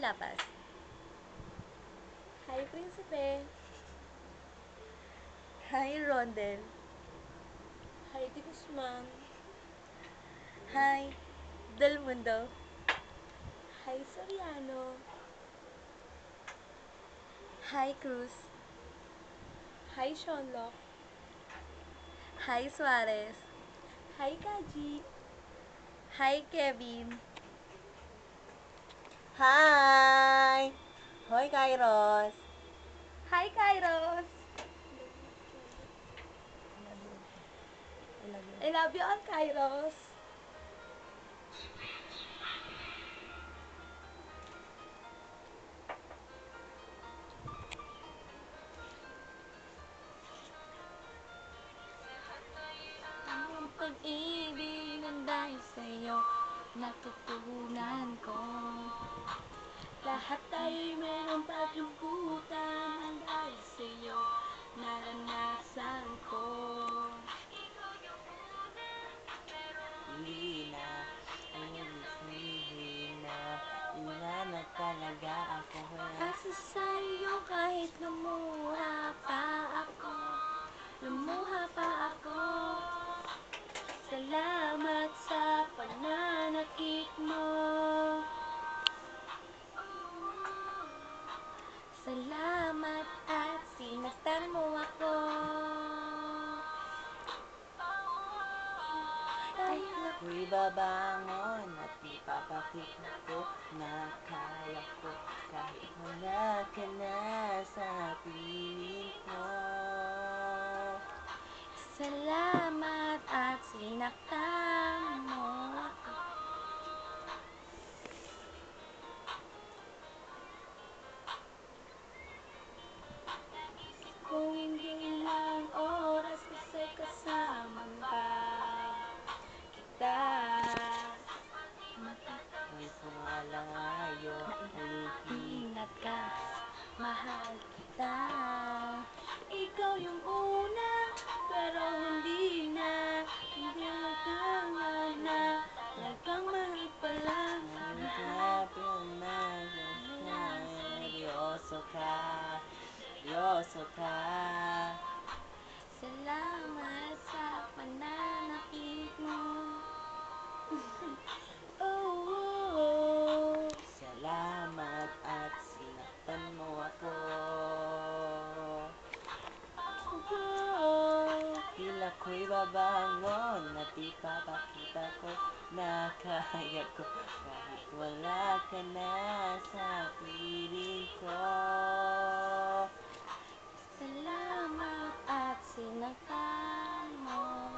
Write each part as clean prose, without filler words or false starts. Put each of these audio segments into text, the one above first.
labas. Hi, Prinsipe. Hi, Rondel. Hi, Di Guzman. Hi, Del Mundo. Hi, Soriano. Hi, Cruz. Hi, Seanlock. Hi, Suarez. Hi, Kaji. Hi, Kevin. Hi! Hoy, Kairos! Hi, Kairos. I love you all, Kairos. Ang pag-ibig ng dahil sa'yo, natutunan ko. Lahat tayo'y mayroong paglungkutan ang dahil sa'yo, naranasan ko. Hindi na, ayun, sabihin na, iwan na talaga ako. Kasi sa'yo kahit lumuha pa ako, lumuha pa ako. Salamat sa pananakit mo. Salamat at sinaktan mo ako. Ako'y babangon at ipapakita ko na kaya ko kahit wala ka na sa piling ko. Salamat at sinaktan mo ako. Kung hindi lang oras kasi kasama pa kita. Ay sumalayo, alipin Ingat ka, mahal kita. Ikaw yung una, pero hindi na. Hindi lang na, talagang mahal pa lang. Seryoso ka, seryoso ka. Salamat sa pananakit mo. Oh, oh, oh. Salamat at sinaktan mo ako. Tila ko'y babangon at ipapakita ko na kaya ko kahit wala ka na sa piling ko. Salamat at sinaktan mo.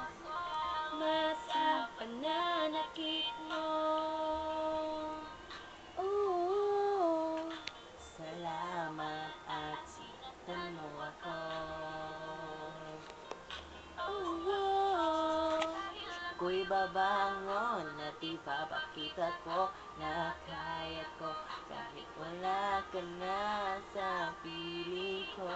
Sa pananakit mo. Oh, Salamat at sinaktan mo ako. oh, oh. Ako'y babangon at ipapakita ko na kaya ko kahit wala ka na sa piling ko.